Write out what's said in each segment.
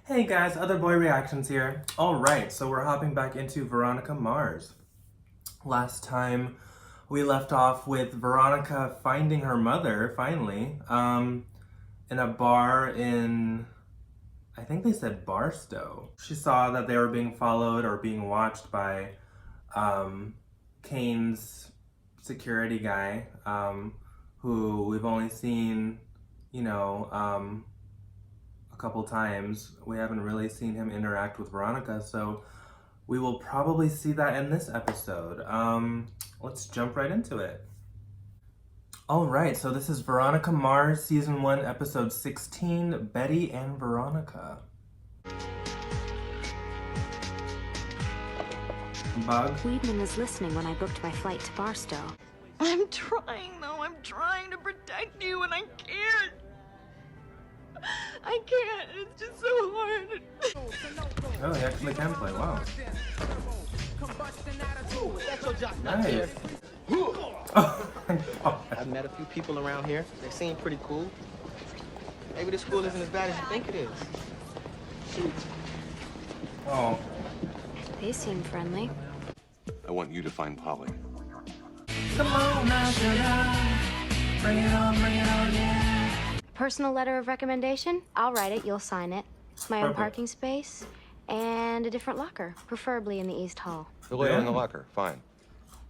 Hey guys, Other Boy Reactions here. Alright, so we're hopping back into Veronica Mars. Last time we left off with Veronica finding her mother, finally, in a bar in, I think they said Barstow. She saw that they were being followed or being watched by Kane's security guy, who we've only seen, a couple times. We haven't really seen him interact with Veronica, so we will probably see that in this episode. Let's jump right into it. Alright, so this is Veronica Mars, Season 1, Episode 16, Betty and Veronica. Bug? Weedman was listening when I booked my flight to Barstow. I'm trying, though. I'm trying to protect you, and I can't. I can't. It's just so hard. Oh, he actually can play. Wow. Nice. Oh my God. I've met a few people around here. They seem pretty cool. Maybe the school isn't as bad as you think it is. Shoot. Oh. They seem friendly. I want you to find Polly. Come on now, sugar. Bring it on, yeah. Personal letter of recommendation? I'll write it, you'll sign it. My own Perfect. parking space and a different locker, preferably in the East Hall. Fill it in the locker, fine.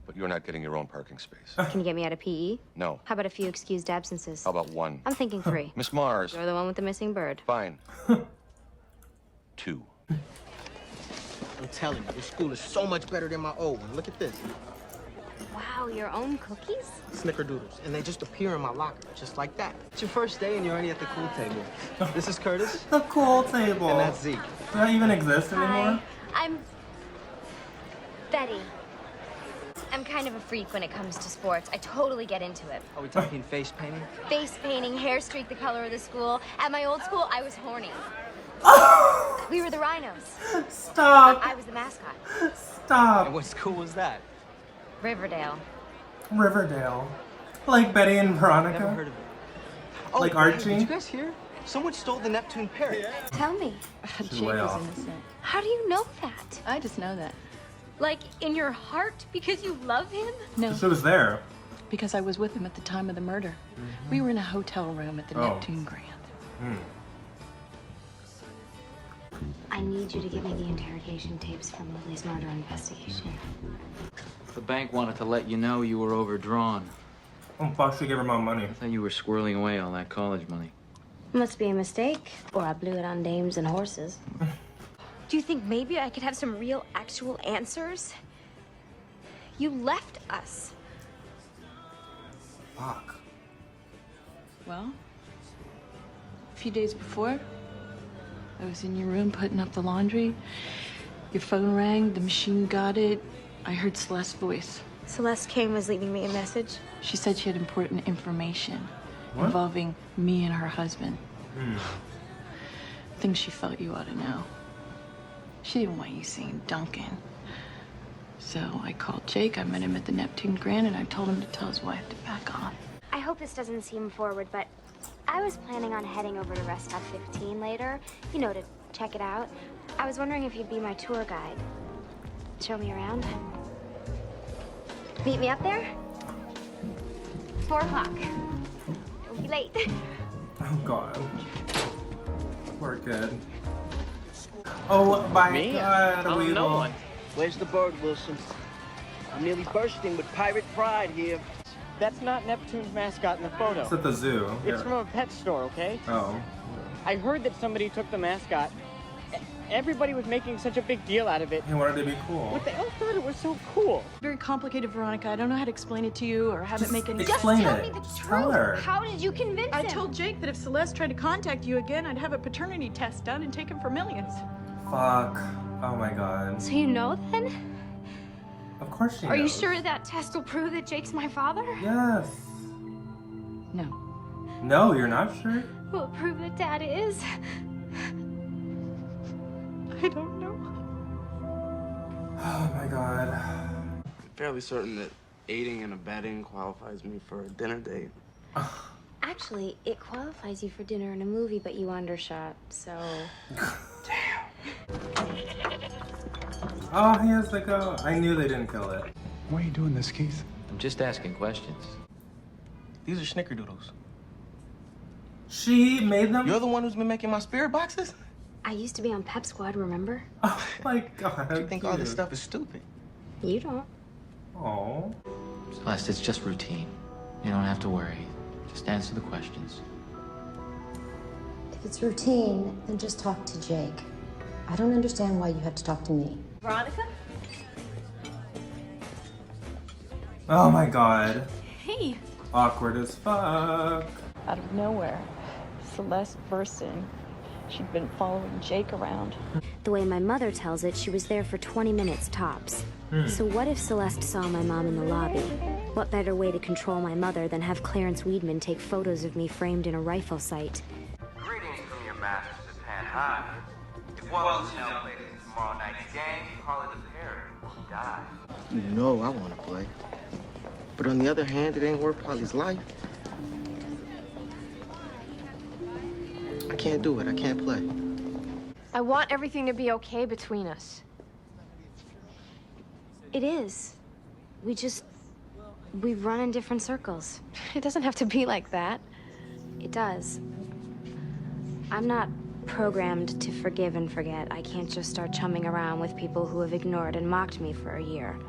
But you're not getting your own parking space. Can you get me out of PE? No. How about a few excused absences? How about one? I'm thinking 3. Miss Mars. You're the one with the missing bird. Fine. 2. I'm telling you, this school is so much better than my old one. Look at this. Wow, your own cookies? Snickerdoodles. And they just appear in my locker, just like that. It's your first day and you're already at the cool table. This is Curtis. The cool table. And that's Zeke. Does that even exist anymore? Hi, I'm Betty. I'm kind of a freak when it comes to sports. I totally get into it. Are we talking face painting? Face painting, hair streak the color of the school. At my old school, I was horny. We were the Rhinos. Stop. I was the mascot. Stop. And what school was that? Riverdale. Riverdale. Like Betty and Veronica? Never heard of it. Oh, Like hey, Archie? did you guys hear? Someone stole the Neptune parrot. Tell me, She's way off. how do you know that? I just know that. Like, in your heart, because you love him? No, She was there. because I was with him at the time of the murder. We were in a hotel room at the Oh. Neptune Grand. I need you to give me the interrogation tapes from Lily's murder investigation. The bank wanted to let you know you were overdrawn. Oh, fuck, she gave her mom money. I thought you were squirreling away all that college money. Must be a mistake, or I blew it on dames and horses. Do you think maybe I could have some real, actual answers? You left us. Fuck. Well, a few days before, I was in your room putting up the laundry. Your phone rang, the machine got it. I heard Celeste's voice. Celeste Kane was leaving me a message. She said she had important information What? involving me and her husband. Things she felt you ought to know. She didn't want you seeing Duncan. So I called Jake. I met him at the Neptune Grand, and I told him to tell his wife to back off. I hope this doesn't seem forward, but I was planning on heading over to Rest Stop 15 later, to check it out. I was wondering if you'd be my tour guide. Show me around. Meet me up there? 4 o'clock. Don't be late. Oh, God. We're good. Oh, my Me? God. I We don't know will. one. Where's the bird, Wilson? I'm nearly bursting with pirate pride here. That's not Neptune's mascot in the photo. It's at the zoo. It's Yeah. from a pet store, okay? Oh. I heard that somebody took the mascot. Everybody was making such a big deal out of it. He wanted to be cool. But they all thought it was so cool. Very complicated, Veronica. I don't know how to explain it to you or have it make any Just Explain tell it. me the Just truth. tell her. How did you convince I him? told Jake that if Celeste tried to contact you again, I'd have a paternity test done and take him for millions. Fuck. Oh, my God. So you know then? Of course she Are you knows. sure that test will prove that Jake's my father? Yes. No. No, you're not sure? Will it prove that Dad is? I don't know. Oh, my God. I'm fairly certain that aiding and abetting qualifies me for a dinner date. Actually, it qualifies you for dinner and a movie, but you undershot, so... Oh, he has to go. I knew they didn't kill it. Why are you doing this, Keith? I'm just asking questions. These are snickerdoodles. She made them? You're the one who's been making my spirit boxes? I used to be on Pep Squad, remember? Oh my god. You think all this stuff is stupid? You don't. Oh. Celeste, it's just routine. You don't have to worry. Just answer the questions. If it's routine, then just talk to Jake. I don't understand why you have to talk to me. Veronica? Oh my god. Hey. Awkward as fuck. Out of nowhere, Celeste burst in. She'd been following Jake around. The way my mother tells it, she was there for 20 minutes tops. So what if Celeste saw my mom in the lobby? What better way to control my mother than have Clarence Weedman take photos of me framed in a rifle sight? Greetings from your masters at Pan High. If one was now played in tomorrow night's game, Holly the Parrot will die. You know I want to play. But on the other hand, it ain't worth Polly's life. I can't do it. I can't play. I want everything to be okay between us. It is. We run in different circles. It doesn't have to be like that. It does. I'm not programmed to forgive and forget. I can't just start chumming around with people who have ignored and mocked me for a year.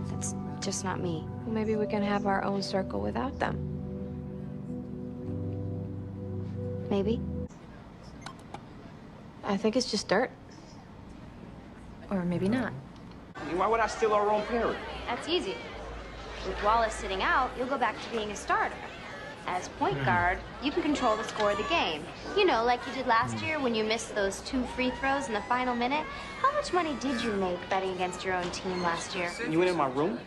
That's just not me. Well, maybe we can have our own circle without them. Maybe. I think it's just dirt. Or maybe not. Why would I steal our own parrot? That's easy. With Wallace sitting out, you'll go back to being a starter. As point guard, you can control the score of the game. You know, like you did last year when you missed those 2 free throws in the final minute. How much money did you make betting against your own team last year? You went in my room?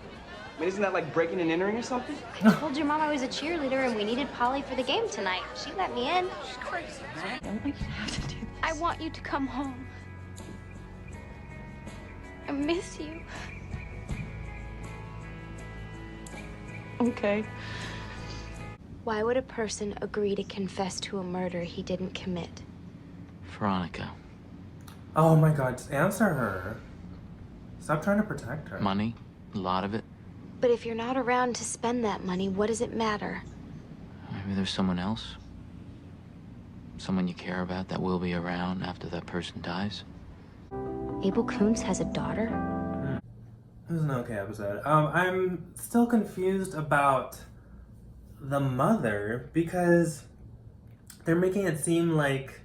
I mean, isn't that like breaking and entering or something? I told your mom I was a cheerleader and we needed Polly for the game tonight. She let me in. She's crazy, man. I don't want you to have to do this. I want you to come home. I miss you. Okay. Why would a person agree to confess to a murder he didn't commit? Veronica. Oh my god, just answer her. Stop trying to protect her. Money. A lot of it. But if you're not around to spend that money, what does it matter? Maybe there's someone else. Someone you care about that will be around after that person dies. Abel Koontz has a daughter? It was an okay episode. I'm still confused about the mother because they're making it seem like,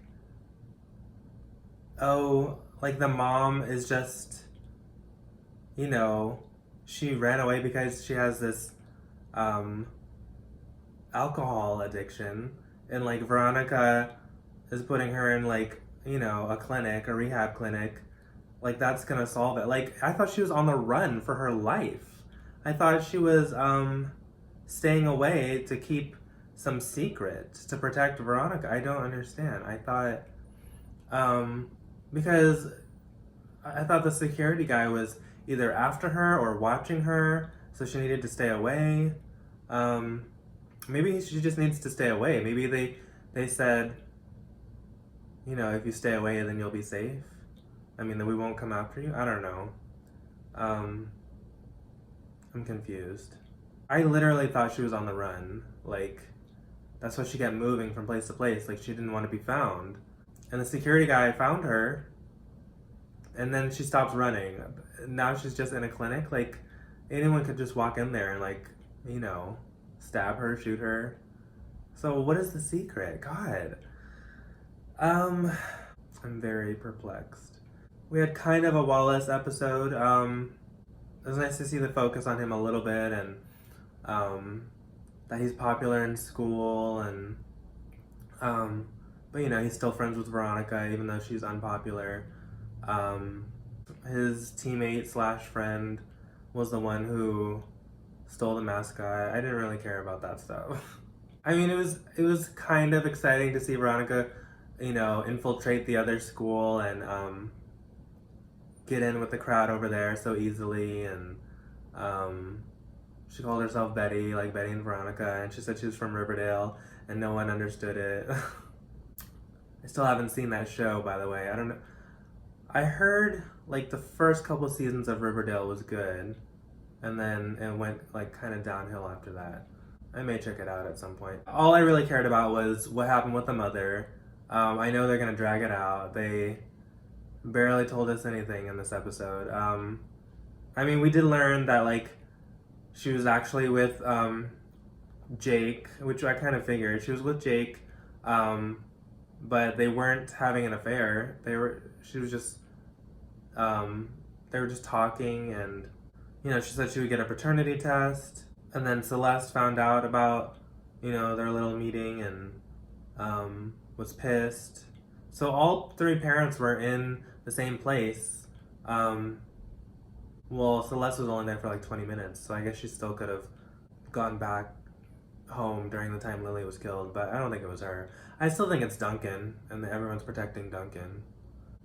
oh, like the mom is just, you know, she ran away because she has this alcohol addiction, and like Veronica is putting her in like, you know, a clinic, a rehab clinic. Like that's gonna solve it. Like I thought she was on the run for her life. I thought she was staying away to keep some secret to protect Veronica. I don't understand. I thought because I thought the security guy was either after her or watching her, so she needed to stay away. Maybe she just needs to stay away. Maybe they said, you know, if you stay away, then you'll be safe. I mean, that we won't come after you? I don't know. I'm confused. I literally thought she was on the run. Like, that's why she kept moving from place to place. Like, she didn't want to be found. And the security guy found her, and then she stops running. Now she's just in a clinic. Like, anyone could just walk in there and, like, you know, stab her, shoot her. So what is the secret? God. I'm very perplexed. We had kind of a Wallace episode. It was nice to see the focus on him a little bit, and that he's popular in school, and but you know, he's still friends with Veronica even though she's unpopular. His teammate slash friend was the one who stole the mascot. I didn't really care about that stuff. I mean, it was kind of exciting to see Veronica, you know, infiltrate the other school and get in with the crowd over there so easily, and she called herself Betty, like Betty and Veronica, and she said she was from Riverdale, and no one understood it. I still haven't seen that show, by the way. I don't know. I heard like the first couple seasons of Riverdale was good, and then it went like kind of downhill after that. I may check it out at some point. All I really cared about was what happened with the mother. I know they're gonna drag it out. They barely told us anything in this episode. I mean, we did learn that like she was actually with Jake, which I kind of figured. She was with Jake, but they weren't having an affair. She was just, they were just talking, and you know, she said she would get a paternity test, and then Celeste found out about, you know, their little meeting and was pissed. So all three parents were in the same place. Well, Celeste was only there for like 20 minutes, so I guess she still could have gone back home during the time Lily was killed, but I don't think it was her. I still think it's Duncan, and everyone's protecting Duncan.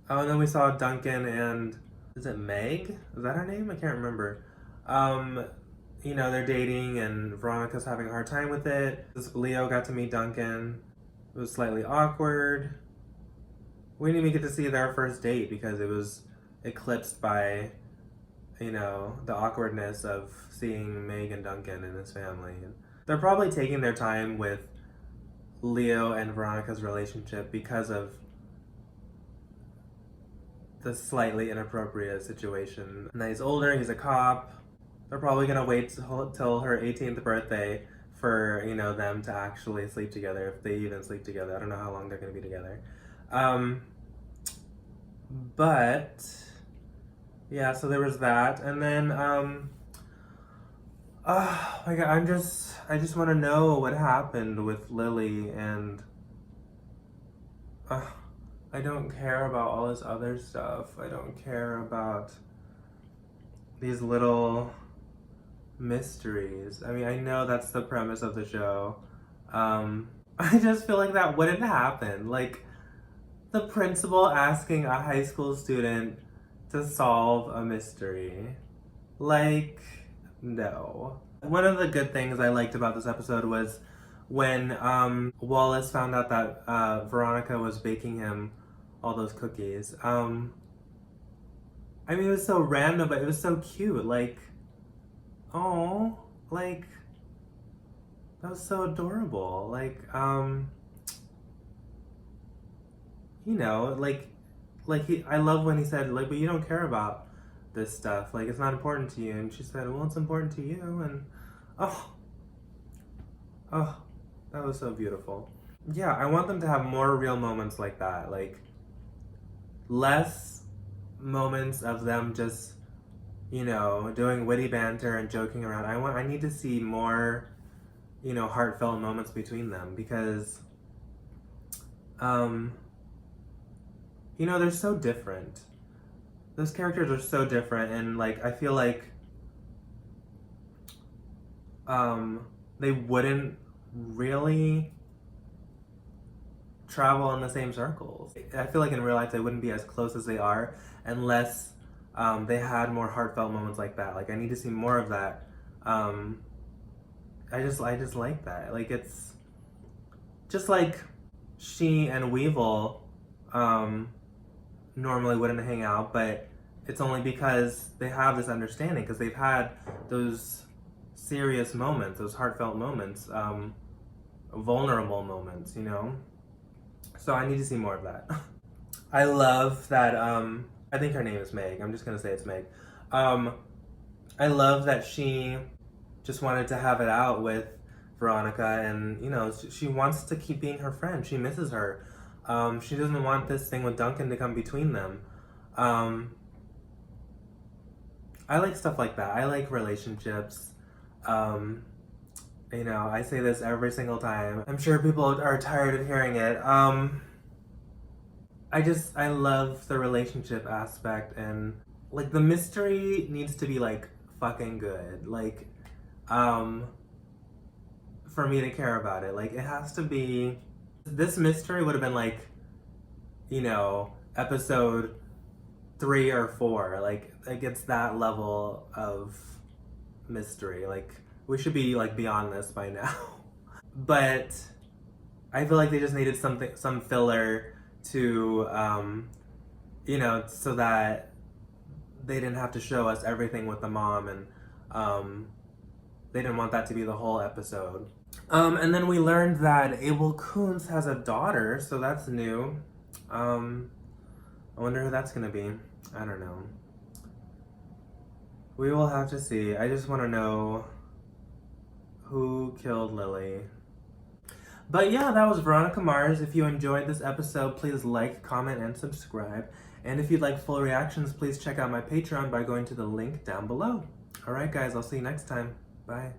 Oh, and then we saw Duncan and, is it Meg? Is that her name? I can't remember. You know, they're dating, and Veronica's having a hard time with it. Leo got to meet Duncan. It was slightly awkward. We didn't even get to see their first date because it was eclipsed by, you know, the awkwardness of seeing Meg and Duncan and his family. They're probably taking their time with Leo and Veronica's relationship because of the slightly inappropriate situation. Now he's older, he's a cop. They're probably gonna wait till her 18th birthday for, you know, them to actually sleep together, if they even sleep together. I don't know how long they're gonna be together. But yeah, so there was that, and then oh my god, I just want to know what happened with Lily, and I don't care about all this other stuff. I don't care about these little mysteries. I mean, I know that's the premise of the show. I just feel like that wouldn't happen. Like, the principal asking a high school student to solve a mystery. Like, no. One of the good things I liked about this episode was when Wallace found out that Veronica was baking him all those cookies. I mean, it was so random, but it was so cute. Like, oh, like, that was so adorable. Like, you know, like I love when he said, like, but you don't care about this stuff. Like, it's not important to you. And she said, well, it's important to you. And, oh, that was so beautiful. Yeah, I want them to have more real moments like that. Like, less moments of them just, you know, doing witty banter and joking around. I need to see more, you know, heartfelt moments between them, because, you know, they're so different. Those characters are so different, and like, I feel like they wouldn't really travel in the same circles. I feel like in real life they wouldn't be as close as they are unless they had more heartfelt moments like that. Like, I need to see more of that. I just like that. Like, it's just like she and Weevil normally wouldn't hang out, but it's only because they have this understanding, because they've had those serious moments, those heartfelt moments, vulnerable moments, you know? So I need to see more of that. I love that, I think her name is Meg. I'm just gonna say it's Meg. I love that she just wanted to have it out with Veronica, and, you know, she wants to keep being her friend. She misses her. She doesn't want this thing with Duncan to come between them. I like stuff like that. I like relationships. You know, I say this every single time. I'm sure people are tired of hearing it. I love the relationship aspect, and like, the mystery needs to be like fucking good. Like, for me to care about it. Like, it has to be, this mystery would have been like, you know, episode 3 or 4. Like, it's that level of mystery. Like, we should be like beyond this by now. But I feel like they just needed some filler to, you know, so that they didn't have to show us everything with the mom, and they didn't want that to be the whole episode. And then we learned that Abel Koontz has a daughter, so that's new. I wonder who that's gonna be. I don't know. We will have to see. I just want to know who killed Lily. But yeah, that was Veronica Mars. If you enjoyed this episode, please like, comment, and subscribe. And if you'd like full reactions, please check out my Patreon by going to the link down below. Alright guys, I'll see you next time. Bye.